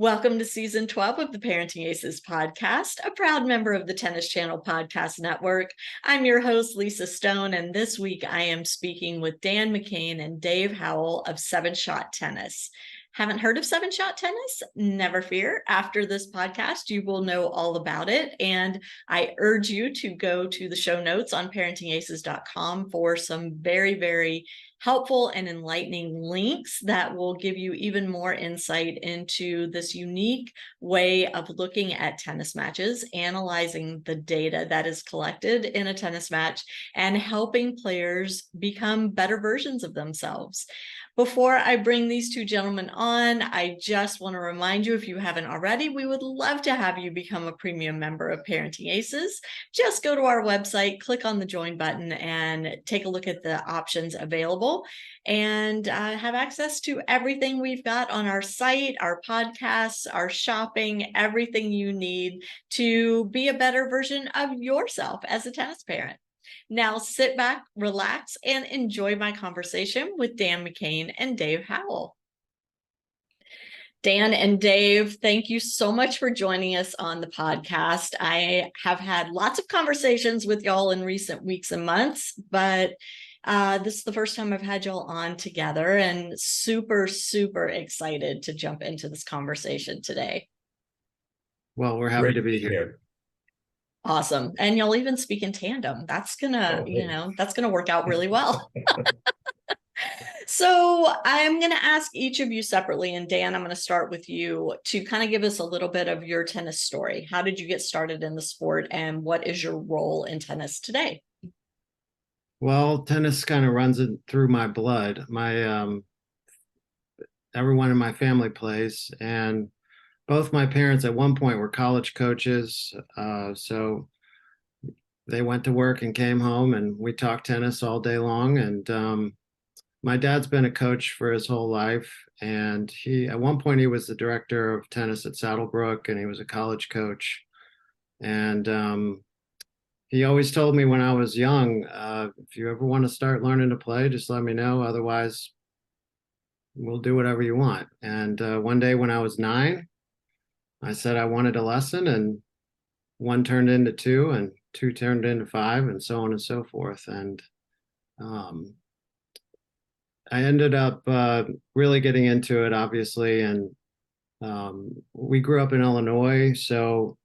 Welcome to season 12 of the Parenting Aces Podcast, a proud member of the Tennis Channel Podcast Network. I'm your host, Lisa Stone, and this week I am speaking with Dan McCain and Dave Howell of 7-Shot Tennis. Haven't heard of 7-Shot Tennis? Never fear. After this podcast, you will know all about it. And I urge you to go to the show notes on parentingaces.com for some very, very helpful and enlightening links that will give you even more insight into this unique way of looking at tennis matches, analyzing the data that is collected in a tennis match, and helping players become better versions of themselves. Before I bring these two gentlemen on, I just want to remind you, if you haven't already, we would love to have you become a premium member of Parenting Aces. Just go to our website, click on the join button, and take a look at the options available and have access to everything we've got on our site, our podcasts, our shopping, everything you need to be a better version of yourself as a tennis parent. Now sit back, relax, and enjoy my conversation with Dan McCain and Dave Howell. Dan and Dave, thank you so much for joining us on the podcast. I have had lots of conversations with y'all in recent weeks and months, but this is the first time I've had y'all on together, and super, super excited to jump into this conversation today. Well, we're happy to be here. Awesome. And you'll even speak in tandem. That's gonna, that's gonna work out really well. So I'm going to ask each of you separately. And Dan, I'm going to start with you to kind of give us a little bit of your tennis story. How did you get started in the sport, and what is your role in tennis today? Well, tennis kind of runs through my blood. Everyone in my family plays, and both my parents at one point were college coaches. So they went to work and came home, and we talked tennis all day long. And my dad's been a coach for his whole life. And at one point he was the director of tennis at Saddlebrook, and he was a college coach. And he always told me when I was young, if you ever want to start learning to play, just let me know. Otherwise, we'll do whatever you want. And one day when I was 9, I said I wanted a lesson, and 1 turned into 2, and 2 turned into 5, and so on and so forth. And I ended up really getting into it, obviously. And we grew up in Illinois. So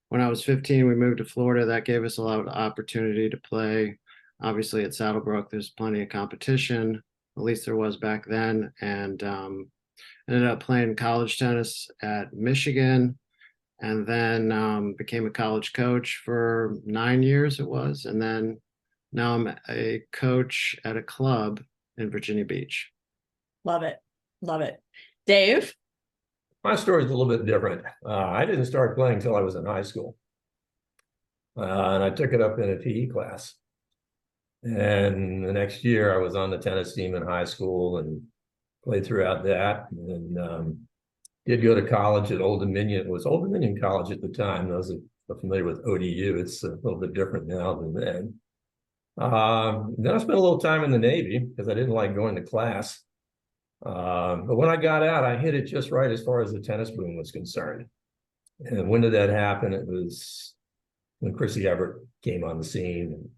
when I was 15, we moved to Florida. That gave us a lot of opportunity to play. Obviously, at Saddlebrook, there's plenty of competition. At least there was back then. And ended up playing college tennis at Michigan, and then became a college coach for 9 years it was. And then now I'm a coach at a club in Virginia Beach. Love it. Love it. Dave? My story is a little bit different. I didn't start playing until I was in high school. And I took it up in a PE class. And the next year I was on the tennis team in high school and played throughout that, and did go to college at Old Dominion. It was Old Dominion College at the time. Those are familiar with ODU. It's a little bit different now than then. Then I spent a little time in the Navy because I didn't like going to class. But when I got out, I hit it just right as far as the tennis boom was concerned. And when did that happen? It was when Chrissy Everett came on the scene, and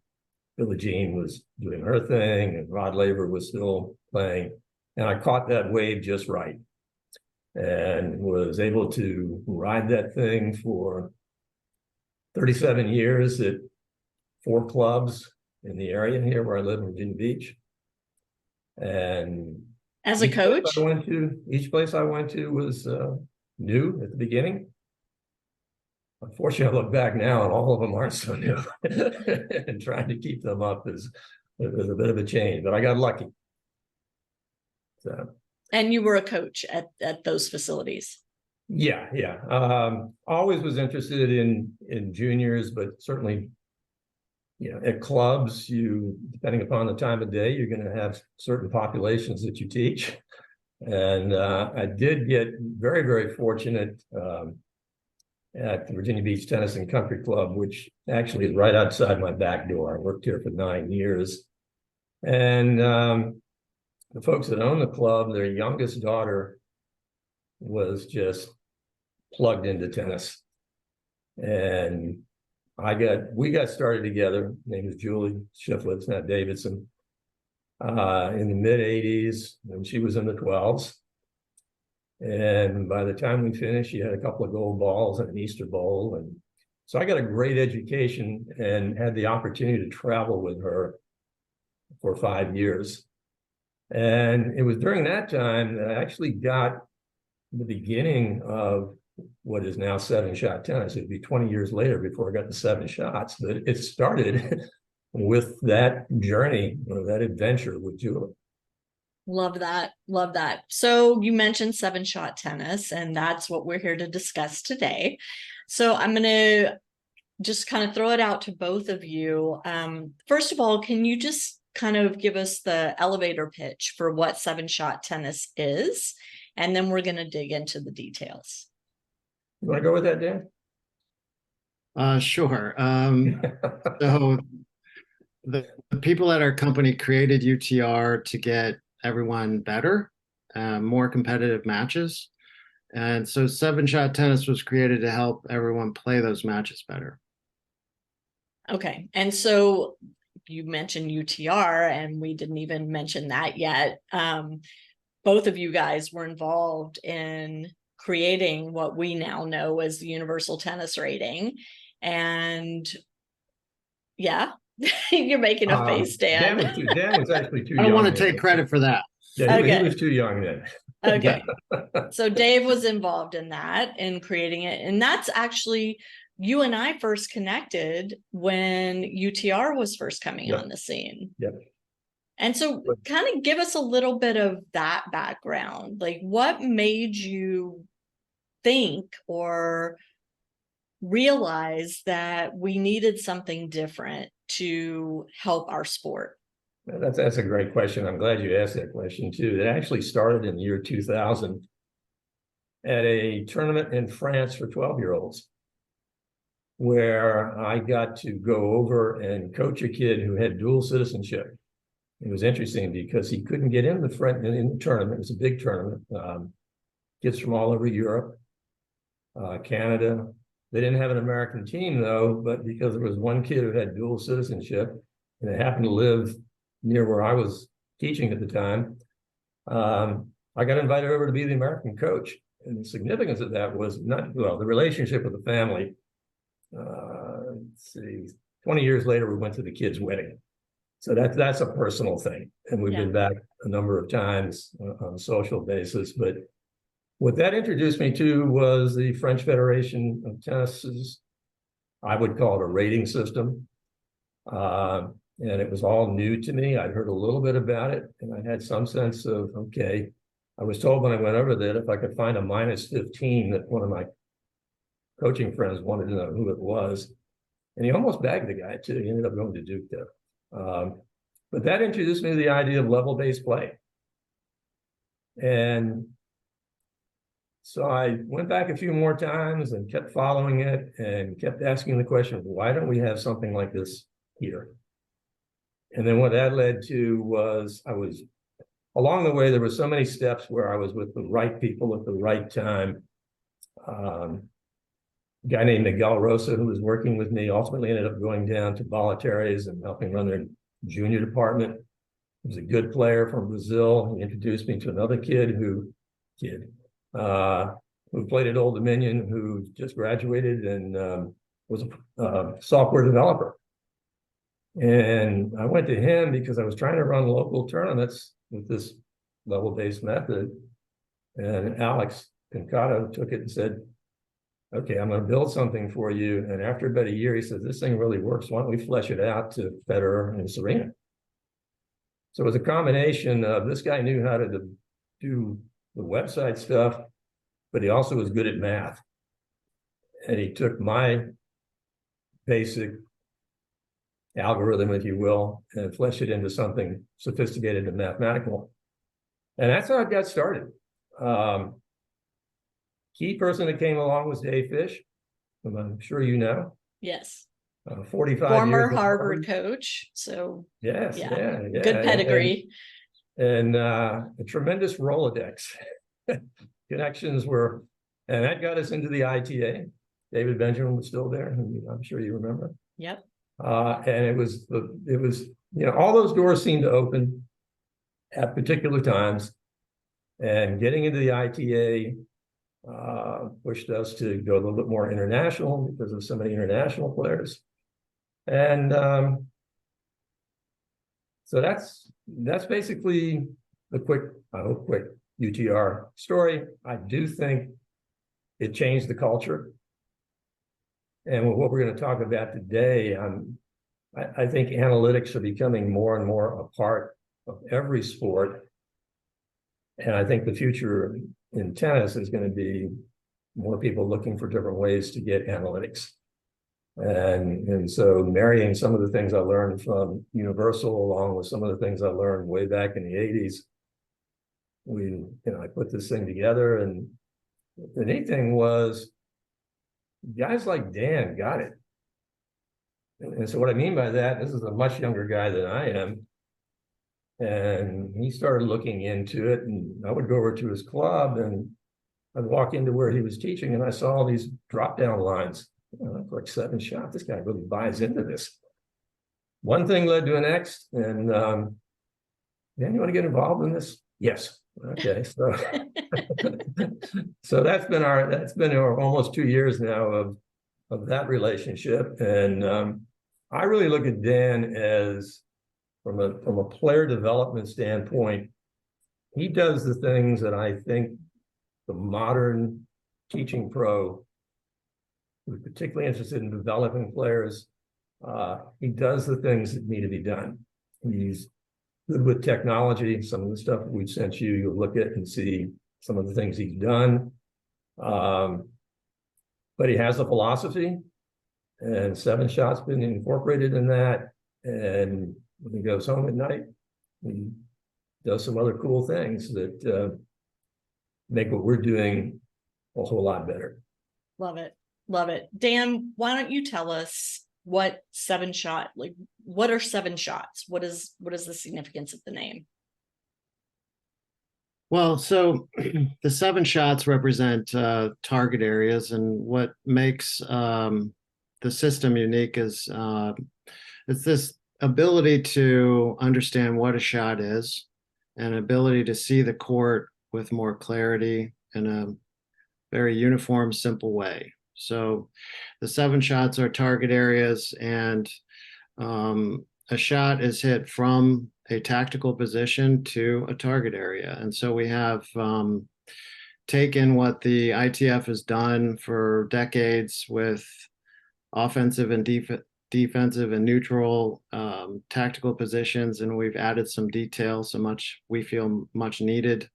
Billie Jean was doing her thing, and Rod Laver was still playing. And I caught that wave just right, and was able to ride that thing for 37 years at 4 clubs in the area here where I live in Virginia Beach. And as a coach, each place I went to was new at the beginning. Unfortunately, I look back now and all of them aren't so new. And trying to keep them up is a bit of a change, but I got lucky. So. And you were a coach at those facilities? Yeah. Always was interested in juniors, but certainly, at clubs, depending upon the time of day, you're going to have certain populations that you teach. And I did get very, very fortunate at the Virginia Beach Tennis and Country Club, which actually is right outside my back door. I worked here for 9 years. And the folks that own the club, their youngest daughter was just plugged into tennis. And we got started together. Her name was Julie Shiflett, not Davidson, in the mid 80s, and she was in the 12s. And by the time we finished, she had a couple of gold balls and an Easter Bowl. And so I got a great education and had the opportunity to travel with her for 5 years. And it was during that time that I actually got the beginning of what is now 7-shot tennis. It'd be 20 years later before I got the 7 shots, but it started with that journey or that adventure with Julie. Love that. Love that. So you mentioned 7-shot tennis, and that's what we're here to discuss today. So I'm going to just kind of throw it out to both of you. First of all, can you just kind of give us the elevator pitch for what 7-shot tennis is? And then we're going to dig into the details. You want to go with that, Dan? Sure. So the people at our company created UTR to get everyone better, more competitive matches. And so 7-shot tennis was created to help everyone play those matches better. Okay. And so you mentioned UTR, and we didn't even mention that yet. Both of you guys were involved in creating what we now know as the Universal Tennis Rating. And yeah, you're making a face, Dan. Dan was actually too young. I don't want to take credit for that. Yeah, he was too young then. Okay. So Dave was involved in that, in creating it. And that's actually, you and I first connected when UTR was first coming on the scene. Yep. And so kind of give us a little bit of that background. Like, what made you think or realize that we needed something different to help our sport? That's a great question. I'm glad you asked that question too. It actually started in the year 2000 at a tournament in France for 12-year-olds, where I got to go over and coach a kid who had dual citizenship. It was interesting because he couldn't get in the tournament. It was a big tournament. Kids from all over Europe, Canada. They didn't have an American team though, but because there was one kid who had dual citizenship and it happened to live near where I was teaching at the time, I got invited over to be the American coach. And the significance of that was the relationship with the family. Let's see, 20 years later, we went to the kid's wedding. So that's a personal thing. And we've been back a number of times on a social basis. But what that introduced me to was the French Federation of Tennis's, I would call it a rating system. And it was all new to me. I'd heard a little bit about it, and I had some sense of, okay, I was told when I went over that if I could find a -15, that one of my coaching friends wanted to know who it was. And he almost bagged the guy too. He ended up going to Duke though. But that introduced me to the idea of level-based play. And so I went back a few more times and kept following it and kept asking the question, why don't we have something like this here? And then what that led to was along the way, there were so many steps where I was with the right people at the right time. A guy named Miguel Rosa, who was working with me, ultimately ended up going down to Boletares and helping run their junior department. He was a good player from Brazil. He introduced me to another kid who played at Old Dominion, who just graduated and was a software developer. And I went to him because I was trying to run local tournaments with this level-based method. And Alex Concato took it and said, okay, I'm going to build something for you. And after about a year, he said, this thing really works. Why don't we flesh it out to Federer and Serena? So it was a combination of this guy knew how to do the website stuff, but he also was good at math. And he took my basic algorithm, if you will, and fleshed it into something sophisticated and mathematical. And that's how it got started. Key person that came along was Dave Fish, whom I'm sure you know. Yes. 45 former years Harvard coach. So yes, yeah. Good pedigree. And a tremendous Rolodex. connections were, and that got us into the ITA. David Benjamin was still there, and I'm sure you remember. Yep. And it was, all those doors seemed to open at particular times, and getting into the ITA pushed us to go a little bit more international because of so many international players. And so that's basically the quick UTR story. I do think it changed the culture. And what we're going to talk about today, I think analytics are becoming more and more a part of every sport. And I think the future in tennis is going to be more people looking for different ways to get analytics. And so marrying some of the things I learned from Universal along with some of the things I learned way back in the 80s, I put this thing together. And the neat thing was guys like Dan got it. And so what I mean by that, this is a much younger guy than I am. And he started looking into it, and I would go over to his club and I'd walk into where he was teaching, and I saw all these drop-down lines, like 7 shots. This guy really buys into this. One thing led to the next, and Dan, you want to get involved in this? Yes. Okay. So, so that's been our almost 2 years now of that relationship, and I really look at Dan as from a player development standpoint. He does the things that I think the modern teaching pro who's particularly interested in developing players, he does the things that need to be done. He's good with technology. Some of the stuff we've sent you, you'll look at and see some of the things he's done. But he has a philosophy, and 7 shots been incorporated in that. And when he goes home at night, he does some other cool things that make what we're doing a whole lot better. Love it. Love it. Dan, why don't you tell us what 7 shot, like what are 7 shots? What is the significance of the name? Well, so the 7 shots represent target areas, and what makes the system unique is it's this ability to understand what a shot is, and ability to see the court with more clarity in a very uniform, simple way. So the 7 shots are target areas, and a shot is hit from a tactical position to a target area. And so we have taken what the ITF has done for decades with offensive and defensive and neutral tactical positions, and we've added some detail, so much we feel much needed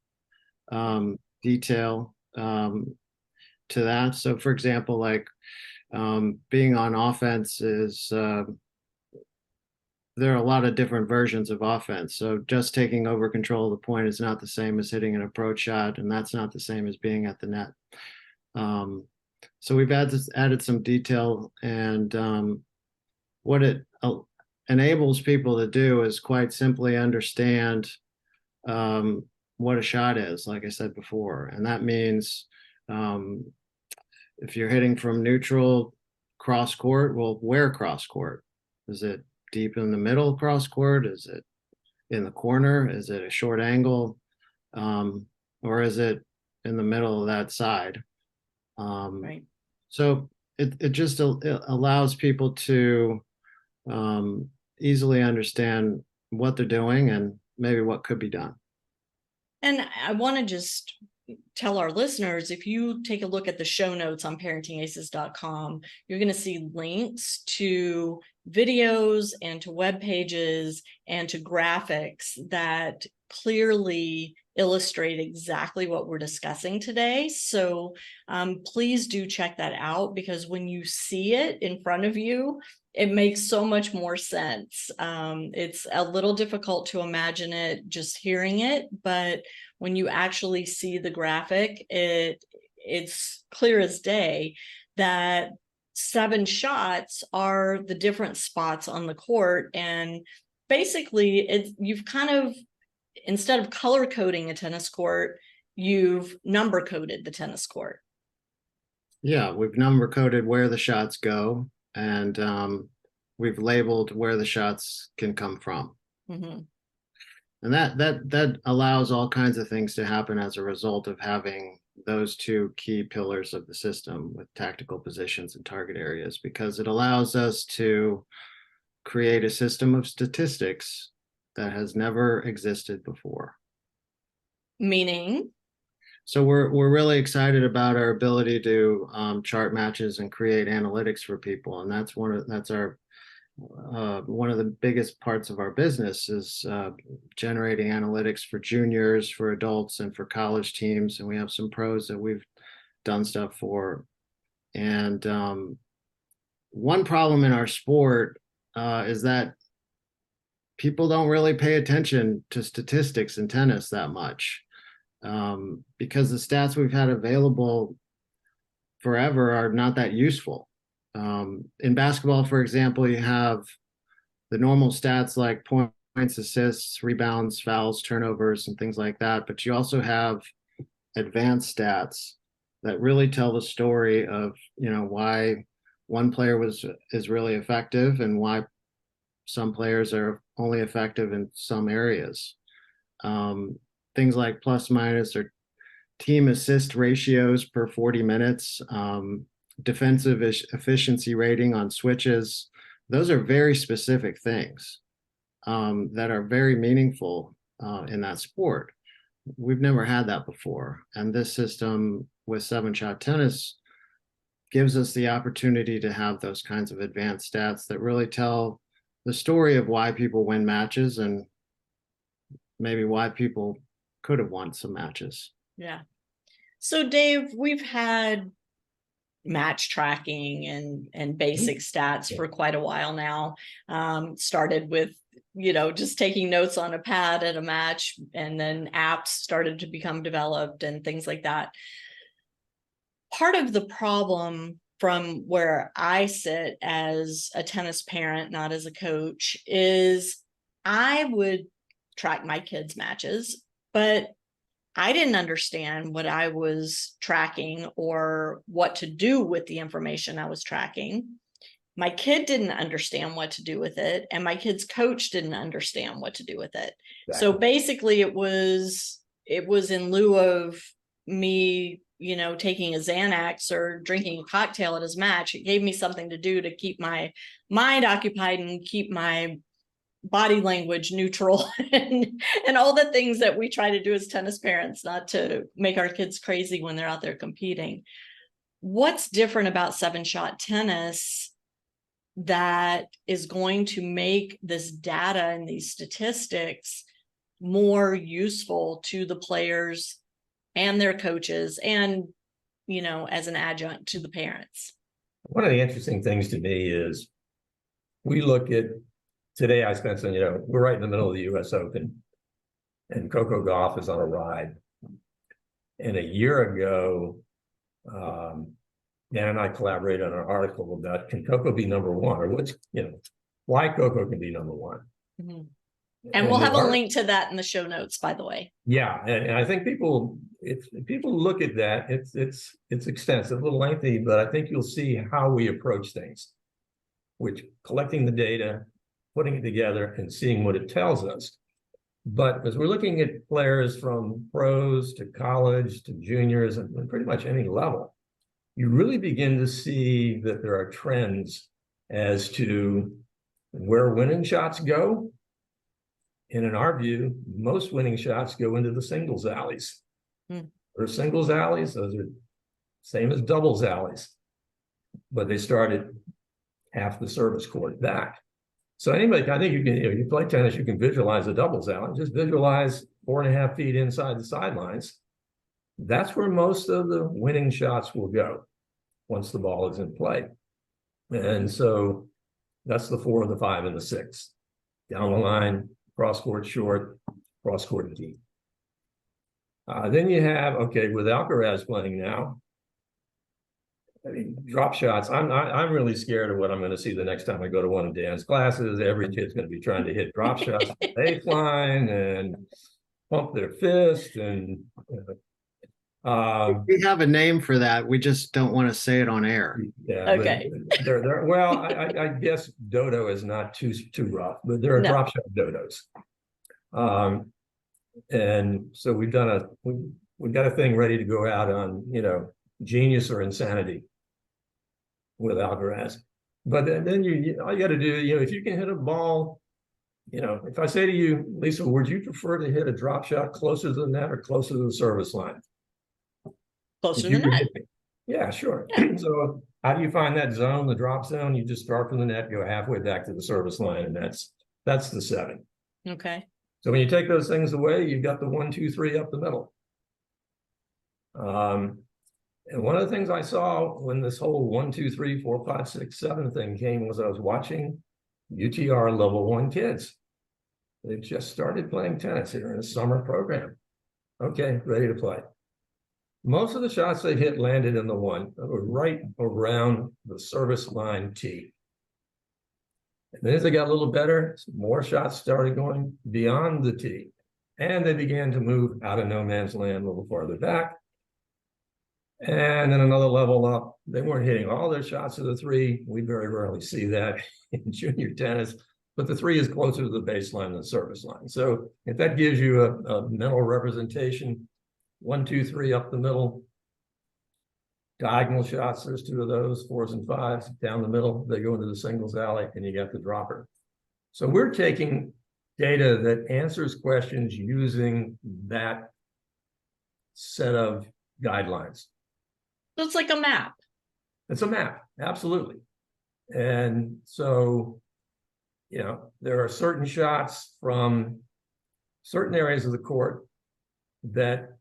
detail to that. So for example, like being on offense is there are a lot of different versions of offense. So just taking over control of the point is not the same as hitting an approach shot, and that's not the same as being at the net. So we've added some detail, and what it enables people to do is quite simply understand what a shot is, like I said before. And that means if you're hitting from neutral cross court, well, where cross court? Is it deep in the middle cross court? Is it in the corner? Is it a short angle? Or is it in the middle of that side? Right. So it just allows people to easily understand what they're doing and maybe what could be done. And I want to just tell our listeners, if you take a look at the show notes on ParentingAces.com, you're going to see links to videos and to web pages and to graphics that clearly illustrate exactly what we're discussing today. So please do check that out, because when you see it in front of you, it makes so much more sense. It's a little difficult to imagine it just hearing it, but when you actually see the graphic, it's clear as day that 7 shots are the different spots on the court. And basically you've kind of, instead of color coding a tennis court, you've number coded the tennis court. Yeah, we've number coded where the shots go, and we've labeled where the shots can come from. Mm-hmm. And that allows all kinds of things to happen as a result of having those two key pillars of the system with tactical positions and target areas, because it allows us to create a system of statistics that has never existed before. Meaning? So we're really excited about our ability to chart matches and create analytics for people, and that's one of the biggest parts of our business is generating analytics for juniors, for adults, and for college teams. And we have some pros that we've done stuff for. And one problem in our sport is that people don't really pay attention to statistics in tennis that much, because the stats we've had available forever are not that useful. In basketball, for example, you have the normal stats like points, assists, rebounds, fouls, turnovers, and things like that. But you also have advanced stats that really tell the story of, why one player is really effective and why some players are only effective in some areas. Things like plus minus or team assist ratios per 40 minutes, defensive efficiency rating on switches. Those are very specific things that are very meaningful in that sport. We've never had that before. And this system with 7-shot tennis gives us the opportunity to have those kinds of advanced stats that really tell the story of why people win matches and maybe why people could have won some matches. Yeah. So Dave, we've had match tracking and basic stats for quite a while now. Started with, just taking notes on a pad at a match, and then apps started to become developed and things like that. Part of the problem from where I sit as a tennis parent, not as a coach, is I would track my kids' matches, but I didn't understand what I was tracking or what to do with the information I was tracking. My kid didn't understand what to do with it, and my kid's coach didn't understand what to do with it. Exactly. So basically it was in lieu of me, taking a Xanax or drinking a cocktail at his match. It gave me something to do to keep my mind occupied and keep my body language neutral and all the things that we try to do as tennis parents, not to make our kids crazy when they're out there competing. What's different about 7-shot tennis that is going to make this data and these statistics more useful to the players and their coaches and, as an adjunct to the parents? One of the interesting things to me is we look at today, I spent some, we're right in the middle of the US Open, and Coco Gauff is on a ride. And a year ago, Dan and I collaborated on an article about, can Coco be number one, or why Coco can be number one. Mm-hmm. And we'll have a link to that in the show notes, by the way. Yeah, and I think if people look at that, it's extensive, a little lengthy, but I think you'll see how we approach things, which collecting the data, putting it together and seeing what it tells us. But as we're looking at players from pros to college to juniors and pretty much any level, you really begin to see that there are trends as to where winning shots go. And in our view, most winning shots go into the singles alleys. There are singles alleys, those are same as doubles alleys, but they started half the service court back. So anybody, I think you can, you play tennis, you can visualize a doubles alley. Just visualize 4.5 feet inside the sidelines. That's where most of the winning shots will go once the ball is in play. And so that's the 4, the 5, and the 6. Down the line, cross court short, cross court deep. Then you have, with Alcaraz playing now, drop shots. I'm really scared of what I'm going to see the next time I go to one of Dan's classes. Every kid's going to be trying to hit drop shots from the baseline and pump their fist and We have a name for that. We just don't want to say it on air. Yeah. Okay. But they're well, I guess dodo is not too rough, but there are No. drop shot dodos. And so we've got a thing ready to go out on, genius or insanity with Alcaraz. But then all you got to do, if you can hit a ball, if I say to you, Lisa, would you prefer to hit a drop shot closer to the net or closer to the service line? Closer to the net. Yeah, sure. Yeah. So how do you find that zone, the drop zone? You just start from the net, go halfway back to the service line, and that's the 7. Okay. So when you take those things away, you've got the 1, 2, 3 up the middle. And one of the things I saw when this whole 1, 2, 3, 4, 5, 6, 7 thing came was I was watching UTR level 1 kids. They've just started playing tennis here in a summer program. Okay, ready to play. Most of the shots they hit landed in the 1, were right around the service line tee. And then as they got a little better, more shots started going beyond the tee. And they began to move out of no man's land a little farther back. And then another level up. They weren't hitting all their shots to the 3. We very rarely see that in junior tennis, but the 3 is closer to the baseline than the service line. So if that gives you a mental representation, 1, 2, 3 up the middle, diagonal shots, there's 2 of those, 4s and 5s down the middle, they go into the singles alley and you got the dropper. So we're taking data that answers questions using that set of guidelines. So it's like a map. It's a map, absolutely. And so, there are certain shots from certain areas of the court that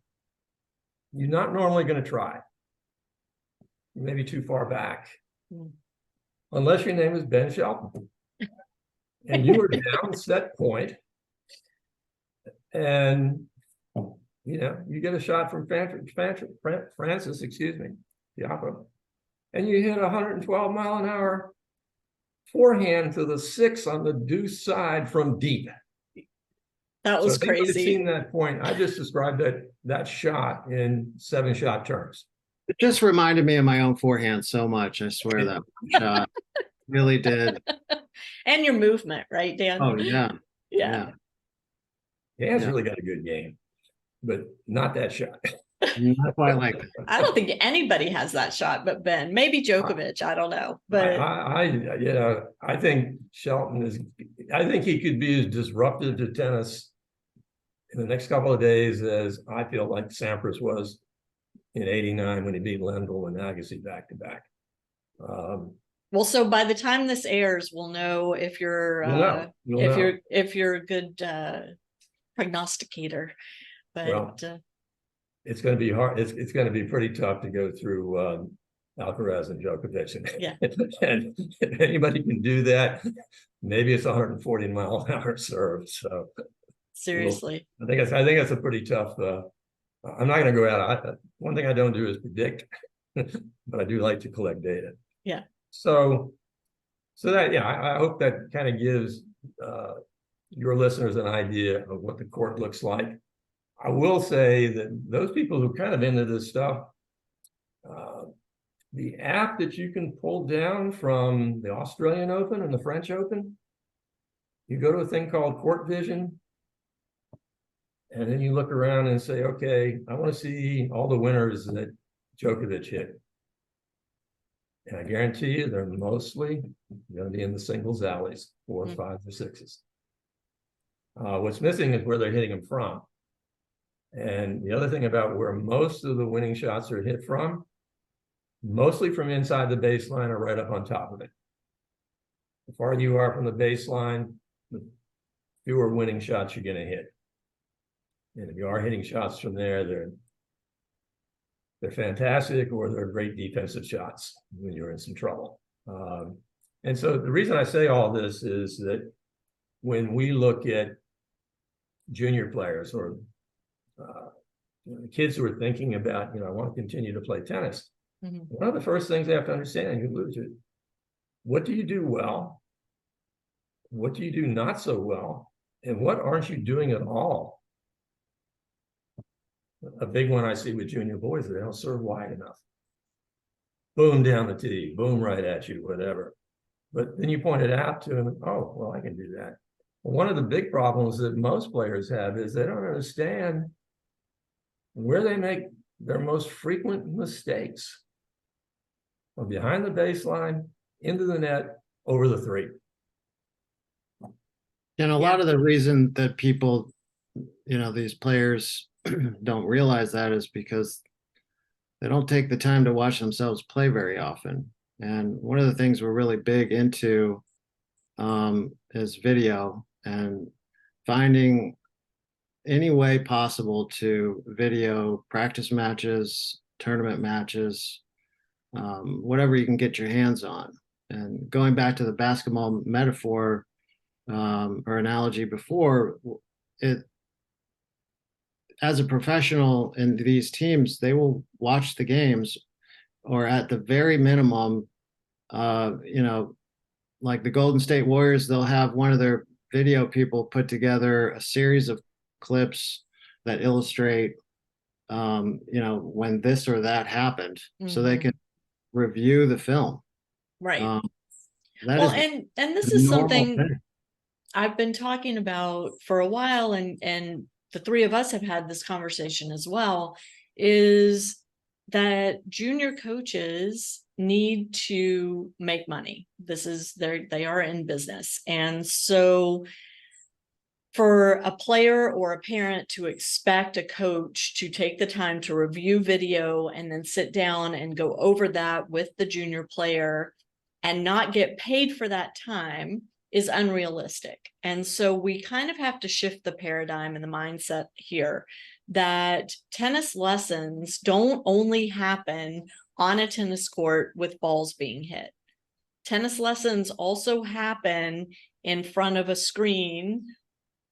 you're not normally going to try. You may be too far back. Unless your name is Ben Shelton. And you were down set point. And, you get a shot from Francis, Diapo. And you hit 112 mile an hour forehand to the 6 on the deuce side from deep. That was so crazy. Seen that point. I just described that shot in 7-shot terms. It just reminded me of my own forehand so much. I swear that shot really did. And your movement, right, Dan? Oh yeah. Yeah. Dan's really got a good game, but not that shot. Not quite like that. I don't think anybody has that shot but Ben. Maybe Djokovic. I don't know. But I think Shelton I think he could be as disruptive to tennis in the next couple of days as I feel like Sampras was in 89 when he beat Lendl and Agassi back to back. Well, so by the time this airs, we'll know if you're if you're a good prognosticator. But it's going to be hard. It's going to be pretty tough to go through Alcaraz and Djokovic. Yeah. And if anybody can do that, maybe it's 140 mile an hour serve. So seriously, I think that's a pretty tough. I'm not going to go out. One thing I don't do is predict, but I do like to collect data. Yeah. So that I hope that kind of gives your listeners an idea of what the court looks like. I will say that those people who are kind of into this stuff, the app that you can pull down from the Australian Open and the French Open, you go to a thing called Court Vision, and then you look around and say, okay, I want to see all the winners that Djokovic hit. And I guarantee you they're mostly going to be in the singles alleys, 4, 5, or 6s. What's missing is where they're hitting them from. And the other thing about where most of the winning shots are hit from, mostly from inside the baseline or right up on top of it. The farther you are from the baseline, the fewer winning shots you're going to hit. And if you are hitting shots from there, they're fantastic, or they're great defensive shots when you're in some trouble. And so the reason I say all this is that when we look at junior players or kids who are thinking about, I want to continue to play tennis. Mm-hmm. One of the first things they have to understand, you alluded to, what do you do well? What do you do not so well? And what aren't you doing at all? a big one I see with junior boys, they don't serve wide enough. Boom down the tee, boom right at you, whatever. But then you point it out to them, oh, well, I can do that. Well, one of the big problems that most players have is they don't understand where they make their most frequent mistakes. From behind the baseline, into the net, over the three. And a lot of the reason that people, these players don't realize that is because they don't take the time to watch themselves play very often. And one of the things we're really big into is video, and finding any way possible to video practice matches, tournament matches, whatever you can get your hands on. And going back to the basketball metaphor or analogy before, as a professional in these teams, they will watch the games, or at the very minimum, like the Golden State Warriors, they'll have one of their video people put together a series of clips that illustrate, when this or that happened, so they can review the film. Right. And this is something thing I've been talking about for a while, and the three of us have had this conversation as well, is that junior coaches need to make money. They are in business. And so for a player or a parent to expect a coach to take the time to review video and then sit down and go over that with the junior player and not get paid for that time is unrealistic. And so we kind of have to shift the paradigm and the mindset here that tennis lessons don't only happen on a tennis court with balls being hit. Tennis lessons also happen in front of a screen,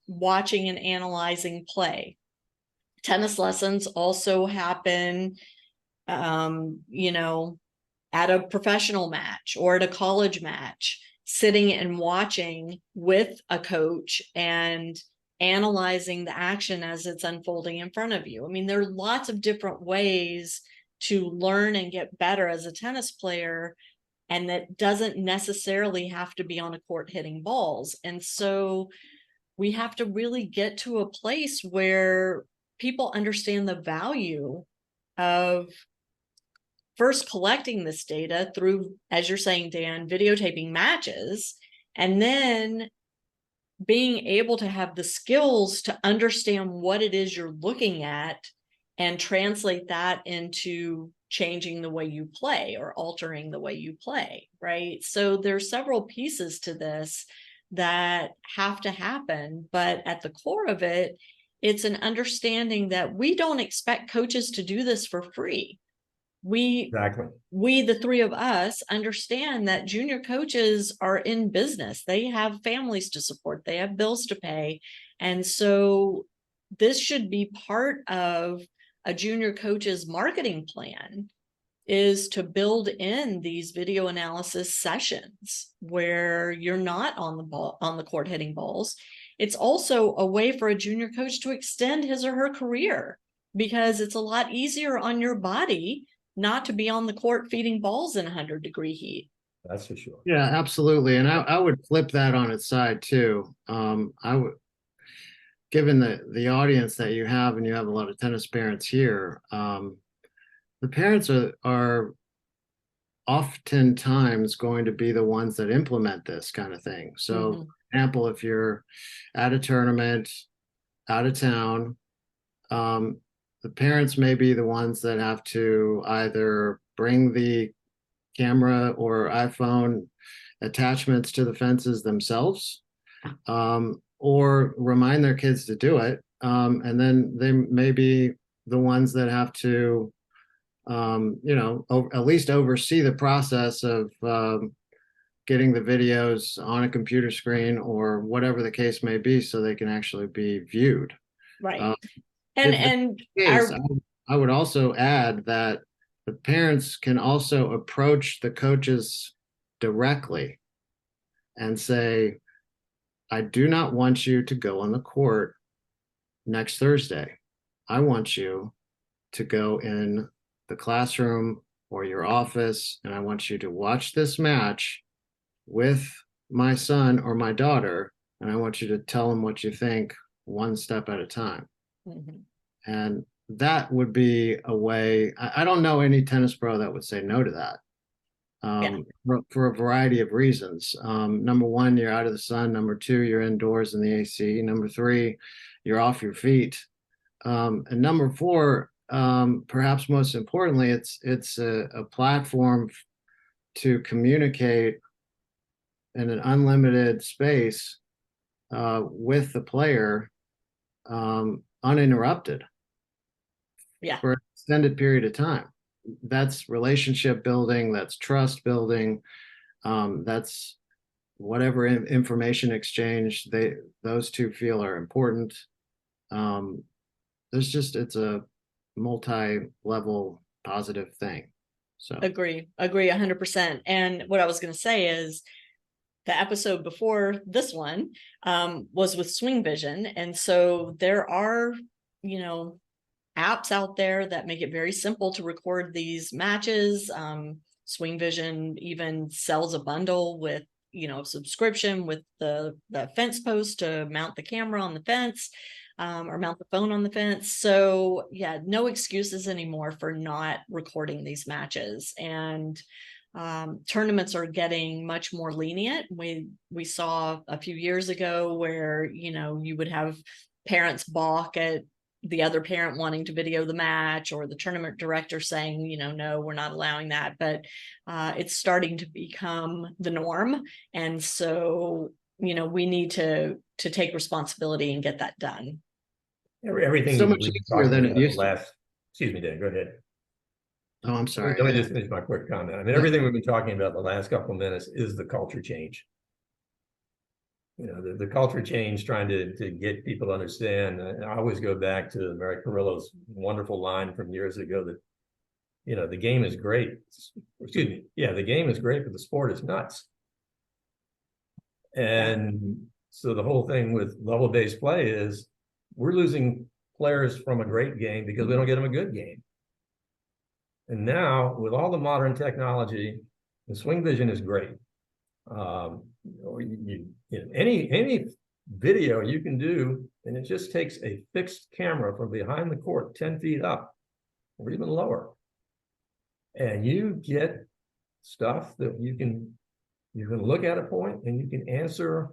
watching and analyzing play. Tennis lessons also happen, at a professional match or at a college match, sitting and watching with a coach and analyzing the action as it's unfolding in front of you. I mean, there are lots of different ways to learn and get better as a tennis player, and that doesn't necessarily have to be on a court hitting balls. And so we have to really get to a place where people understand the value of first collecting this data through, as you're saying, Dan, videotaping matches, and then being able to have the skills to understand what it is you're looking at and translate that into changing the way you play or altering the way you play, right? So there's several pieces to this that have to happen, but at the core of it, it's an understanding that we don't expect coaches to do this for free. We, the three of us, understand that junior coaches are in business. They have families to support. They have bills to pay. And so this should be part of a junior coach's marketing plan, is to build in these video analysis sessions where you're not on the court hitting balls. It's also a way for a junior coach to extend his or her career, because it's a lot easier on your body not to be on the court feeding balls in 100-degree heat. That's for sure. Yeah, absolutely. And I would flip that on its side too. I would, given the audience that you have, and you have a lot of tennis parents here, the parents are oftentimes going to be the ones that implement this kind of thing. So, for example, if you're at a tournament, out of town, the parents may be the ones that have to either bring the camera or iPhone attachments to the fences themselves, or remind their kids to do it. And then they may be the ones that have to, at least oversee the process of getting the videos on a computer screen or whatever the case may be, so they can actually be viewed. Right. I would also add that the parents can also approach the coaches directly and say, I do not want you to go on the court next Thursday. I want you to go in the classroom or your office, and I want you to watch this match with my son or my daughter, and I want you to tell them what you think one step at a time. Mhm. And that would be a way. I don't know any tennis pro that would say no to that. For a variety of reasons. Number one, you're out of the sun. Number two, you're indoors in the AC. Number three, you're off your feet. And number four, perhaps most importantly, it's a platform to communicate in an unlimited space with the player, uninterrupted for an extended period of time. That's relationship building, that's trust building, that's whatever information exchange those two feel are important. It's a multi-level positive thing. So Agree 100%. And what I was going to say is the episode before this one was with Swing Vision. And so there are, apps out there that make it very simple to record these matches. Swing Vision even sells a bundle with, subscription with the fence post to mount the camera on the fence, or mount the phone on the fence. So yeah, no excuses anymore for not recording these matches. And tournaments are getting much more lenient. We saw a few years ago where, you would have parents balk at the other parent wanting to video the match, or the tournament director saying, no, we're not allowing that. But it's starting to become the norm. And so, we need to take responsibility and get that done. Everything so much easier than it used to. Excuse me, Dan, go ahead. Oh, I'm sorry. Let me just finish my quick comment. I mean, everything we've been talking about the last couple of minutes is the culture change. The culture change, trying to get people to understand. I always go back to Mary Carrillo's wonderful line from years ago that, the game is great. Excuse me. Yeah, the game is great, but the sport is nuts. And so the whole thing with level-based play is we're losing players from a great game because we don't get them a good game. And now with all the modern technology, the Swing Vision is great. Any video you can do, and it just takes a fixed camera from behind the court 10 feet up or even lower, and you get stuff that you can look at a point and you can answer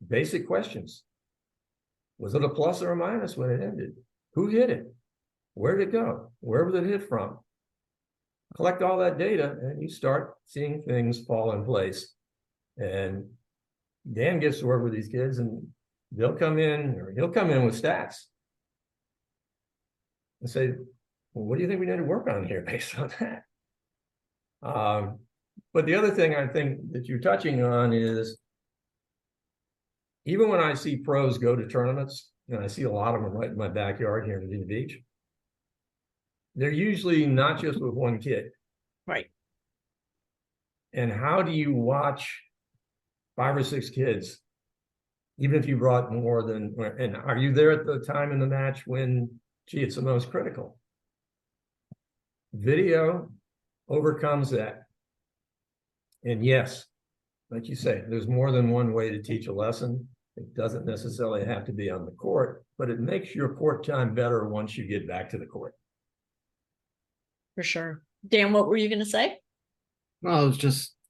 basic questions. Was it a plus or a minus when it ended? Who hit it? Where did it go? Where was it hit from? Collect all that data and you start seeing things fall in place. And Dan gets to work with these kids, and he'll come in with stats and say, well, what do you think we need to work on here based on that? But the other thing I think that you're touching on is, even when I see pros go to tournaments, and I see a lot of them right in my backyard here in Virginia Beach, they're usually not just with one kid. Right. And how do you watch 5 or 6 kids, even if you brought more than, and are you there at the time in the match when, it's the most critical? Video overcomes that. And yes, like you say, there's more than one way to teach a lesson. It doesn't necessarily have to be on the court, but it makes your court time better once you get back to the court. For sure. Dan, what were you going to say? Well,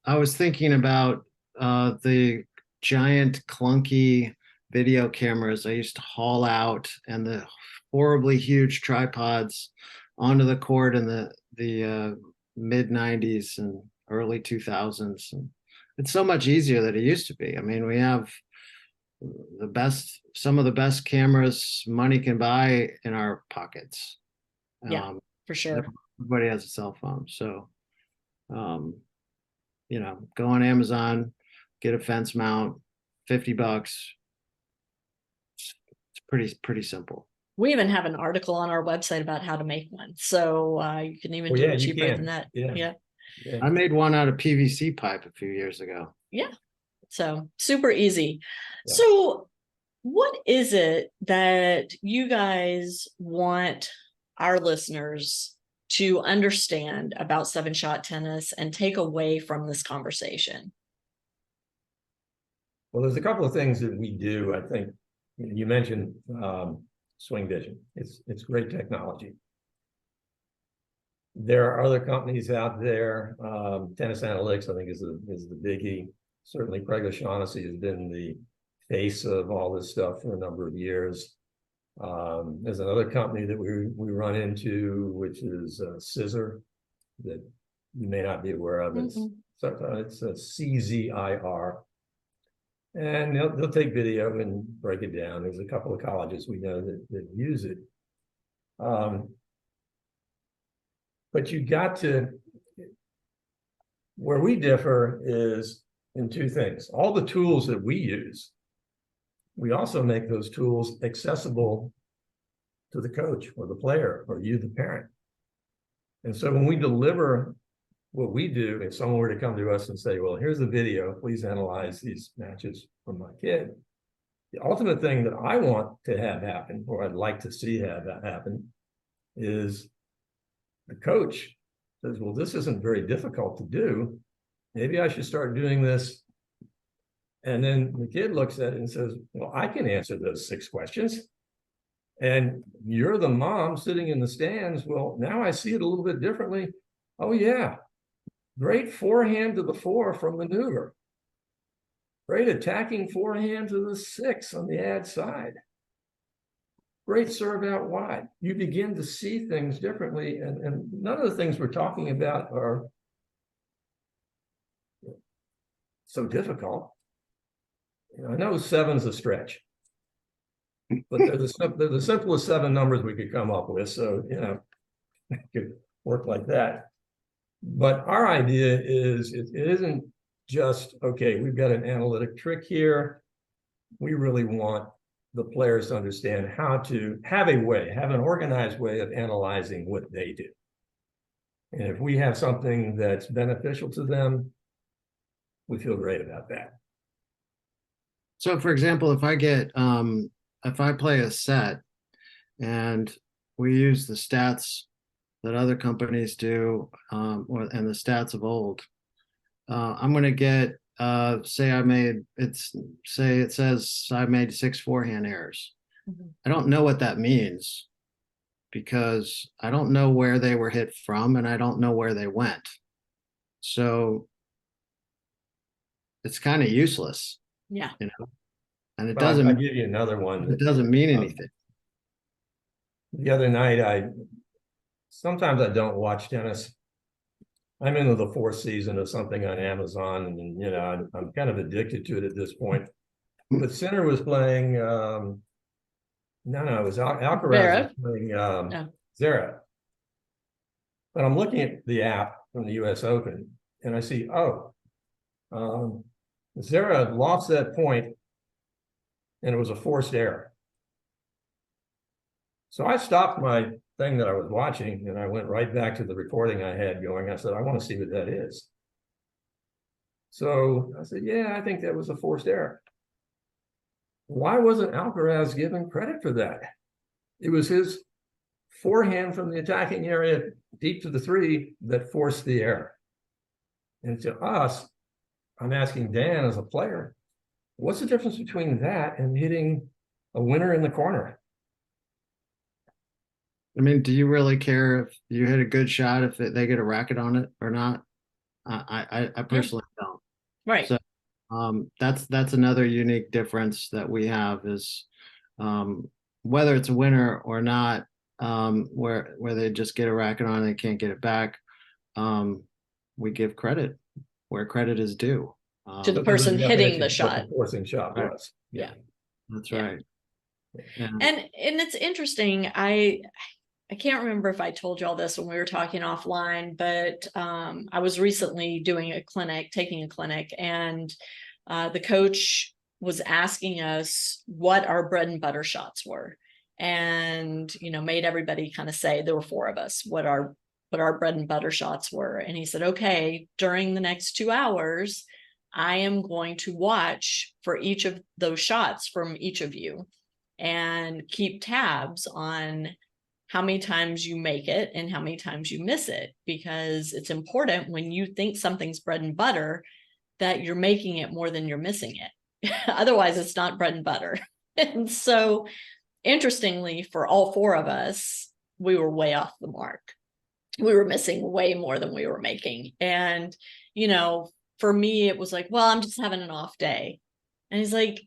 I was thinking about the giant clunky video cameras I used to haul out, and the horribly huge tripods onto the court in the mid 90s and early 2000s. And it's so much easier than it used to be. I mean, we have some of the best cameras money can buy in our pockets. Yeah, for sure. Everybody has a cell phone. So, go on Amazon, get a fence mount, $50. It's pretty simple. We even have an article on our website about how to make one. So you can even do it cheaper than that. Yeah. I made one out of PVC pipe a few years ago. Yeah. So super easy. Yeah. So what is it that you guys want our listeners to understand about 7-shot tennis and take away from this conversation? Well, there's a couple of things that we do. I think you mentioned swing vision. It's great technology. There are other companies out there. Tennis Analytics, I think, is the biggie. Certainly, Craig O'Shaughnessy has been the face of all this stuff for a number of years. There's another company that we run into, which is Scissor, that you may not be aware of. It's a CZIR. And they'll take video and break it down. There's a couple of colleges we know that use it. But you got to, where we differ is in two things. All the tools that we use, we also make those tools accessible to the coach or the player or you, the parent. And so when we deliver what we do, if someone were to come to us and say, well, here's the video, please analyze these matches from my kid. The ultimate thing that I want to have happen, or I'd like to see have that happen, is the coach says, well, this isn't very difficult to do. Maybe I should start doing this. And then the kid looks at it and says, well, I can answer those 6 questions. And you're the mom sitting in the stands. Well, now I see it a little bit differently. Oh, yeah. Great forehand to the 4 from maneuver. Great attacking forehand to the 6 on the ad side. Great serve out wide. You begin to see things differently. And none of the things we're talking about are so difficult. I know 7's a stretch, but they're the simplest 7 numbers we could come up with. So, it could work like that. But our idea is it isn't just, okay, we've got an analytic trick here. We really want the players to understand how to have an organized way of analyzing what they do. And if we have something that's beneficial to them, we feel great about that. So, for example, if I play a set and we use the stats that other companies do, and the stats of old, I'm going to get, say it says I made 6 forehand errors. I don't know what that means because I don't know where they were hit from and I don't know where they went. So it's kind of useless. Yeah. And it I'll doesn't give you another one. It doesn't mean anything. The other night, sometimes I don't watch tennis. I'm into the 4th season of something on Amazon, and I'm kind of addicted to it at this point. But Sinner was playing. It was Alcaraz was playing Zverev. But I'm looking at the app from the U.S. Open, and I see, Zverev lost that point, and it was a forced error. So I stopped my thing that I was watching, and I went right back to the recording I had going. I said, I want to see what that is. So I said, yeah, I think that was a forced error. Why wasn't Alcaraz given credit for that? It was his forehand from the attacking area deep to the 3 that forced the error. And to us, I'm asking Dan as a player, what's the difference between that and hitting a winner in the corner? I mean, do you really care if you hit a good shot, if they get a racket on it or not? I personally don't. Right. So that's another unique difference that we have is whether it's a winner or not, where they just get a racket on and they can't get it back. We give credit where credit is due. To the person hitting the shot. The forcing shot was. Yeah. That's right. Yeah. And it's interesting. I can't remember if I told you all this when we were talking offline, but I was recently taking a clinic, and the coach was asking us what our bread and butter shots were, and made everybody kind of say, there were 4 of us, what our bread and butter shots were. And he said, okay, during the next 2 hours, I am going to watch for each of those shots from each of you and keep tabs on how many times you make it and how many times you miss it, because it's important when you think something's bread and butter that you're making it more than you're missing it. Otherwise, it's not bread and butter. And so, interestingly, for all four of us, we were way off the mark. We were missing way more than we were making. And, you know, for me, it was like, well, I'm just having an off day. And he's like,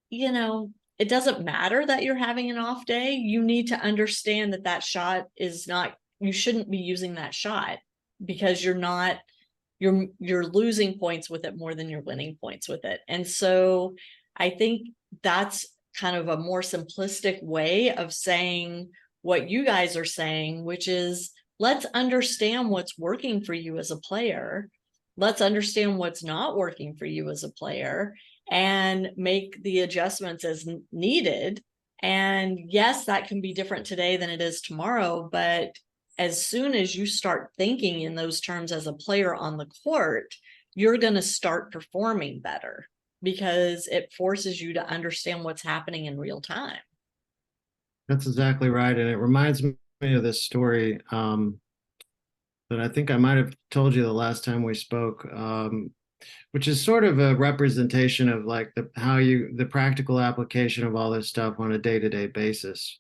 you know, it doesn't matter that you're having an off day. You need to understand that that shot is not, you shouldn't be using that shot, because you're losing points with it more than you're winning points with it. And so I think that's kind of a more simplistic way of saying what you guys are saying, which is, let's understand what's working for you as a player. Let's understand what's not working for you as a player and make the adjustments as needed. And yes, that can be different today than it is tomorrow. But as soon as you start thinking in those terms as a player on the court, you're going to start performing better, because it forces you to understand what's happening in real time. That's exactly right. And it reminds me of this story that I think I might have told you the last time we spoke, which is sort of a representation of like the practical application of all this stuff on a day-to-day basis.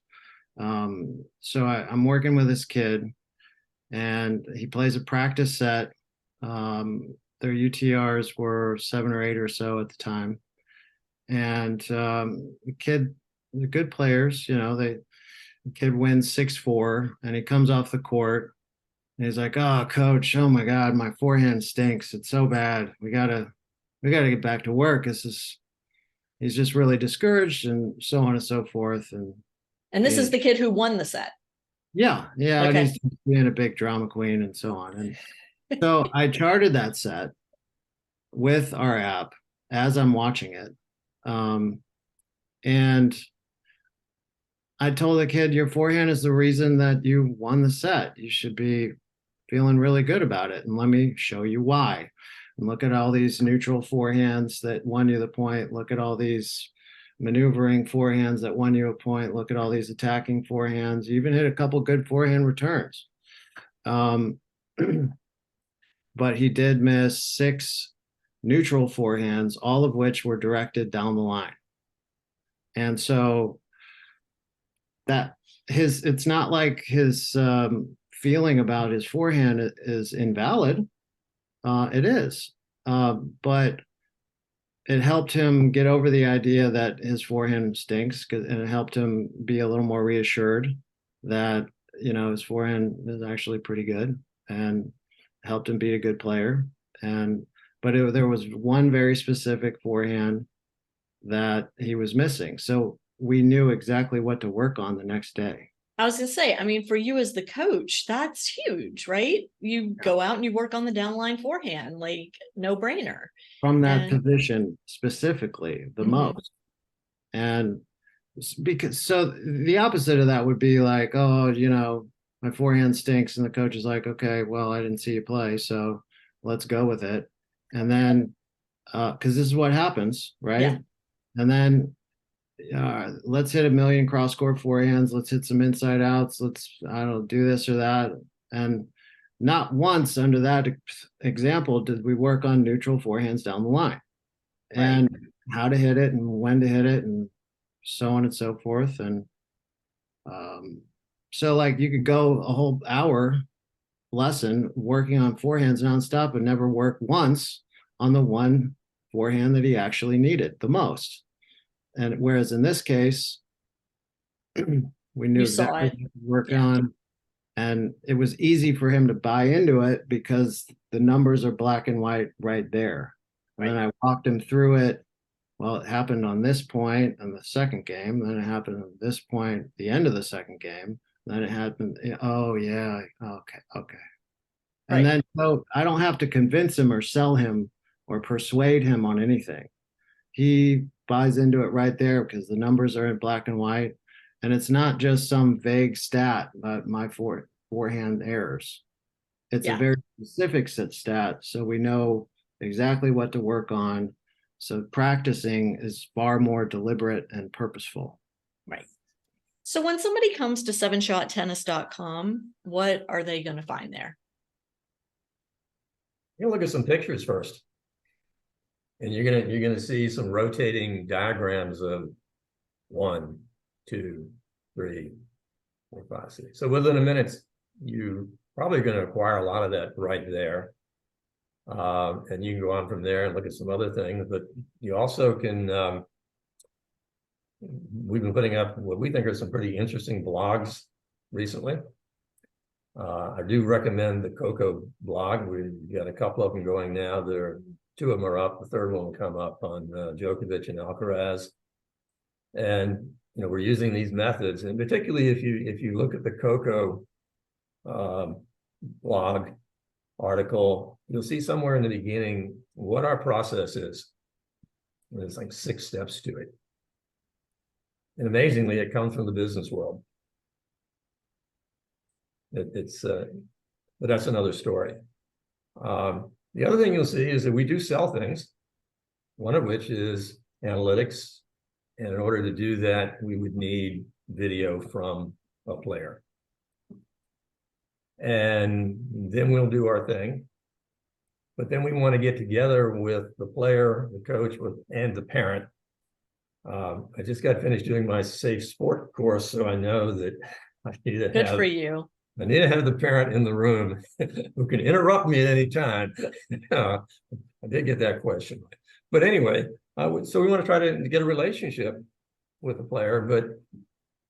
So I'm working with this kid, and he plays a practice set. Their UTRs were 7 or 8 or so at the time. And the good players, the kid wins 6-4, and he comes off the court, and he's like, "Oh, coach, oh my God, my forehand stinks. It's so bad. We gotta get back to work. He's just really discouraged," and so on and so forth. And this is the kid who won the set. Yeah. Okay. And he's being a big drama queen and so on. And so I charted that set with our app as I'm watching it. And I told the kid, your forehand is the reason that you won the set. You should be feeling really good about it. And let me show you why. And look at all these neutral forehands that won you the point. Look at all these maneuvering forehands that won you a point. Look at all these attacking forehands. You even hit a couple good forehand returns. But he did miss 6 neutral forehands, all of which were directed down the line. And so it's not like his feeling about his forehand is invalid. It is. But it helped him get over the idea that his forehand stinks, and it helped him be a little more reassured that, his forehand is actually pretty good, and helped him be a good player. But there was one very specific forehand that he was missing. So we knew exactly what to work on the next day. I was going to say, I mean, for you as the coach, that's huge, right? You go out and you work on the downline forehand, like no brainer. From that position specifically, the most. And so the opposite of that would be like, oh, my forehand stinks. And the coach is like, okay, well, I didn't see you play, so let's go with it. And then, because this is what happens, right? Yeah. And then let's hit a million cross court forehands. Let's hit some inside outs. Let's, do this or that. And not once under that example did we work on neutral forehands down the line, and how to hit it and when to hit it and so on and so forth. And so like you could go a whole hour lesson working on forehands nonstop and never work once on the one forehand that he actually needed the most. And whereas in this case, we knew exactly what to work on, and it was easy for him to buy into it because the numbers are black and white right there. And then I walked him through it. Well, it happened on this point in the second game. Then it happened at this point, at the end of the second game. Then it happened. Oh yeah. Okay. And then, so I don't have to convince him or sell him or persuade him on anything. He buys into it right there because the numbers are in black and white. And it's not just some vague stat about my forehand errors. It's a very specific stat. So we know exactly what to work on. So practicing is far more deliberate and purposeful. Right. So when somebody comes to 7shottennis.com, what are they going to find there? You look at some pictures first, and you're gonna see some rotating diagrams of 1, 2, 3, 4, 5, 6. So within a minute, you probably going to acquire a lot of that right there. And you can go on from there and look at some other things, but you also can, we've been putting up what we think are some pretty interesting blogs recently. I do recommend the Coco blog. We've got a couple of them going now. Two of them are up. The third one will come up on Djokovic and Alcaraz. And we're using these methods, and particularly if you look at the Coco blog article, you'll see somewhere in the beginning what our process is. And there's like 6 steps to it. And amazingly, it comes from the business world. But that's another story. The other thing you'll see is that we do sell things, one of which is analytics. And in order to do that, we would need video from a player. And then we'll do our thing. But then we want to get together with the player, the coach, and the parent. I just got finished doing my safe sport course, so I know that I need to Good for you. I need to have the parent in the room who can interrupt me at any time. I did get that question. But anyway, so we want to try to get a relationship with the player. But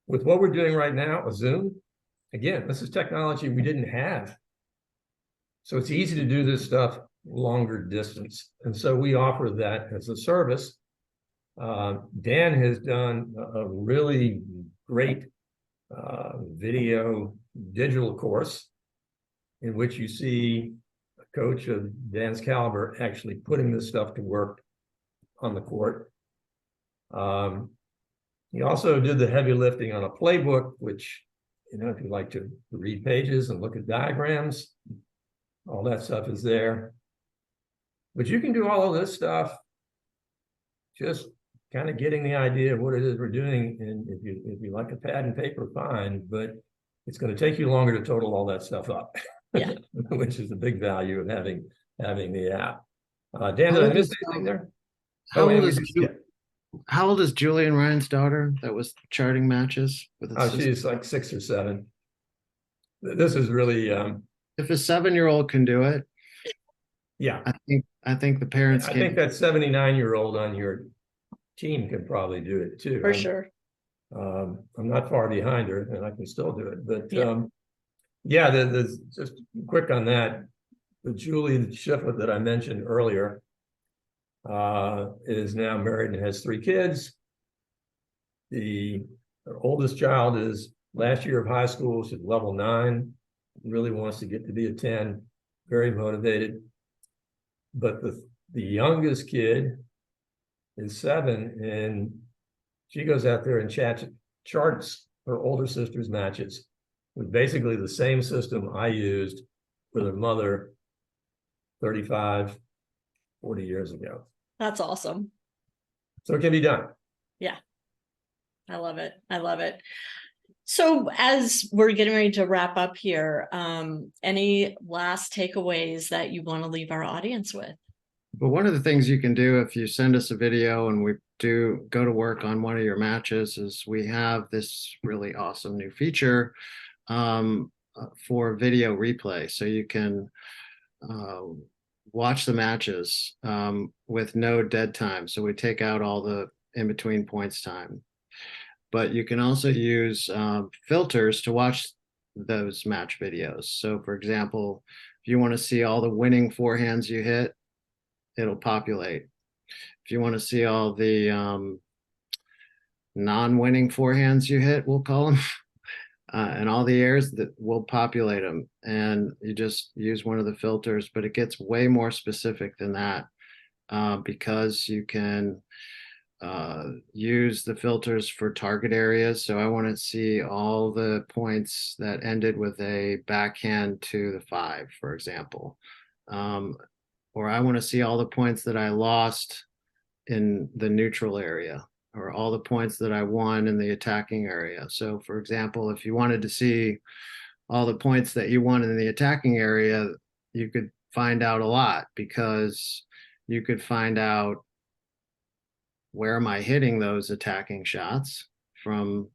with what we're doing right now, a Zoom, again, this is technology we didn't have. So it's easy to do this stuff longer distance. And so we offer that as a service. Dan has done a really great video digital course in which you see a coach of Dan's caliber actually putting this stuff to work on the court. He also did the heavy lifting on a playbook, which, if you like to read pages and look at diagrams, all that stuff is there. But you can do all of this stuff just kind of getting the idea of what it is we're doing. And if you like a pad and paper, fine, but it's going to take you longer to total all that stuff up, Yeah. which is the big value of having the app. Dan, did I miss anything there? How old is Julian Ryan's daughter that was charting matches with his sister? She's like 6 or 7. This is really if a 7-year-old can do it, yeah. I think the parents I think that 79-year-old on your team can probably do it too. For sure. I'm not far behind her, and I can still do it. But yeah, there's just quick on that. The Julie Shiflett that I mentioned earlier is now married and has 3 kids. Her oldest child is last year of high school. She's level 9, really wants to get to be a 10, very motivated. But the youngest kid is 7, and she goes out there and charts her older sister's matches with basically the same system I used with her mother 35, 40 years ago. That's awesome. So it can be done. Yeah. I love it. I love it. So as we're getting ready to wrap up here, any last takeaways that you want to leave our audience with? Well, one of the things you can do if you send us a video and we do go to work on one of your matches is we have this really awesome new feature for video replay. So you can watch the matches with no dead time. So we take out all the in-between points time. But you can also use filters to watch those match videos. So for example, if you want to see all the winning forehands you hit, it'll populate. If you want to see all the non-winning forehands you hit, we'll call them, and all the errors, that will populate them. And you just use one of the filters, but it gets way more specific than that because you can use the filters for target areas. So I want to see all the points that ended with a backhand to the 5, for example. Or I want to see all the points that I lost in the neutral area. or all the points that I won in the attacking area. So for example, if you wanted to see all the points that you won in the attacking area, you could find out a lot, because you could find out, where am I hitting those attacking shots from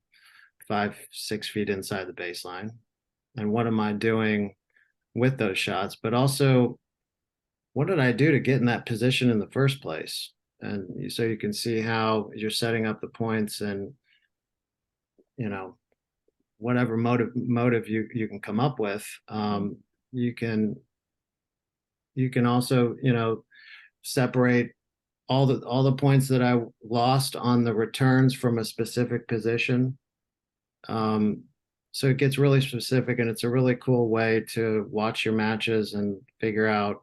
5-6 feet inside the baseline, and what am I doing with those shots, but also, what did I do to get in that position in the first place? And so you can see how you're setting up the points, and whatever motive you can come up with, you can also separate all the points that I lost on the returns from a specific position. So it gets really specific, and it's a really cool way to watch your matches and figure out,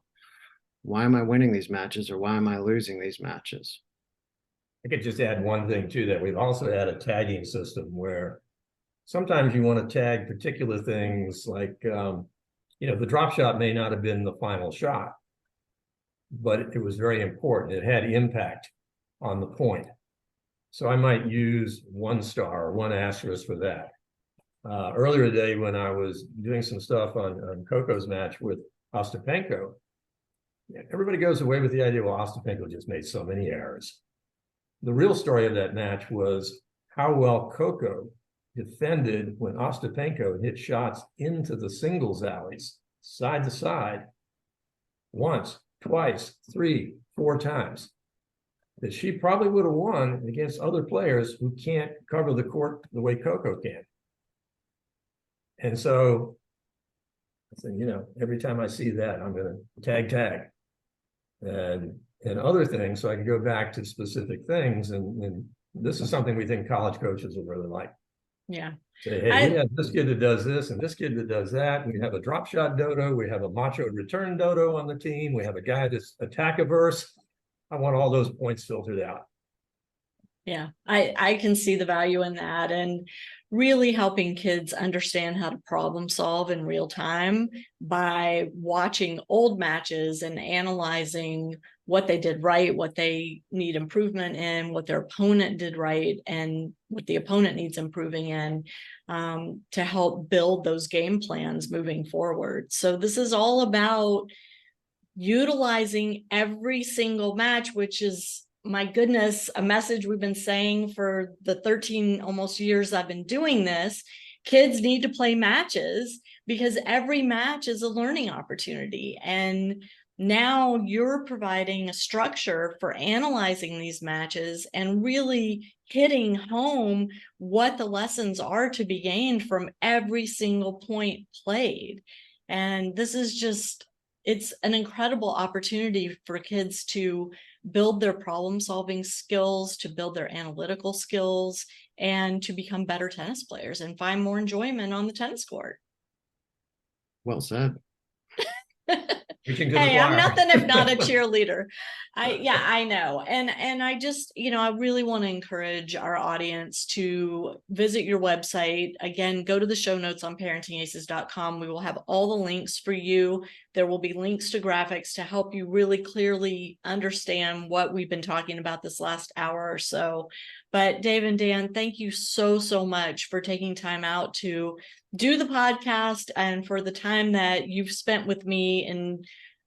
why am I winning these matches, or why am I losing these matches? I could just add one thing too, that we've also had a tagging system where sometimes you want to tag particular things, like the drop shot may not have been the final shot, but it was very important. It had impact on the point. So I might use 1 star or 1 asterisk for that. Earlier today, when I was doing some stuff on Coco's match with Ostapenko, everybody goes away with the idea, well, Ostapenko just made so many errors. The real story of that match was how well Coco defended when Ostapenko hit shots into the singles alleys, side to side, once, twice, 3, 4 times, that she probably would have won against other players who can't cover the court the way Coco can. And so I said, every time I see that, I'm going to tag and other things, so I can go back to specific things. And this is something we think college coaches will really like. Yeah. Say, hey, we have this kid that does this and this kid that does that. We have a drop shot dodo. We have a macho return dodo on the team. We have a guy that's attack averse. I want all those points filtered out. Yeah, I can see the value in that, and really helping kids understand how to problem solve in real time by watching old matches and analyzing what they did right, what they need improvement in, what their opponent did right, and what the opponent needs improving in, to help build those game plans moving forward. So this is all about utilizing every single match, which is, my goodness, a message we've been saying for the 13 almost years I've been doing this. Kids need to play matches, because every match is a learning opportunity. And now you're providing a structure for analyzing these matches and really hitting home what the lessons are to be gained from every single point played. And this is just, it's an incredible opportunity for kids to build their problem solving skills, to build their analytical skills, and to become better tennis players and find more enjoyment on the tennis court. Well said. Hey, I'm nothing if not a cheerleader. I know. And I just, I really want to encourage our audience to visit your website. Again, go to the show notes on parentingaces.com. We will have all the links for you. There will be links to graphics to help you really clearly understand what we've been talking about this last hour or so. But Dave and Dan, thank you so, so much for taking time out to do the podcast, and for the time that you've spent with me in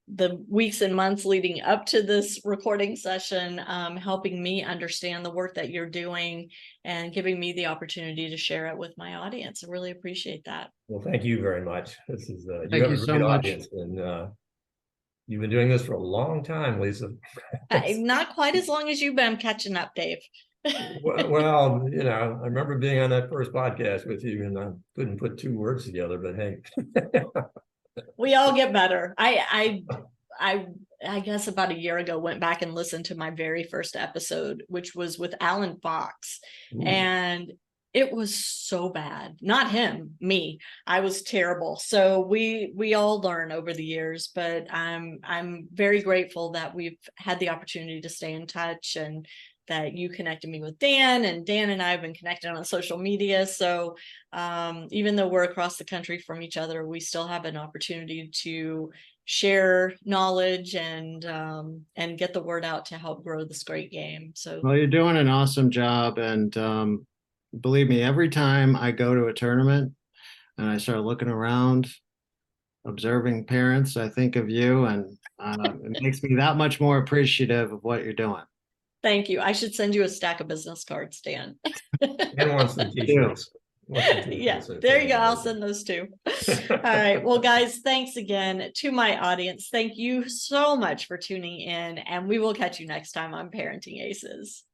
the weeks and months leading up to this recording session, helping me understand the work that you're doing and giving me the opportunity to share it with my audience. I really appreciate that. Well, thank you very much. This is Thank you so much. Audience, and you've been doing this for a long time, Lisa. Not quite as long as you, but I'm catching up, Dave. Well, I remember being on that first podcast with you, and I couldn't put 2 words together, but hey. We all get better. I guess about a year ago went back and listened to my very first episode, which was with Alan Fox. Ooh. And it was so bad. Not him, me. I was terrible. So we all learn over the years, but I'm very grateful that we've had the opportunity to stay in touch, and that you connected me with Dan, and Dan and I have been connected on social media. So even though we're across the country from each other, we still have an opportunity to share knowledge and get the word out to help grow this great game. So Well, you're doing an awesome job. And believe me, every time I go to a tournament and I start looking around, observing parents, I think of you, and it makes me that much more appreciative of what you're doing. thank you. I should send you a stack of business cards, Dan. And wants some t-shirts. Yeah, there you go. I'll send those too. All right. Well, guys, thanks again to my audience. Thank you so much for tuning in, and we will catch you next time on Parenting Aces.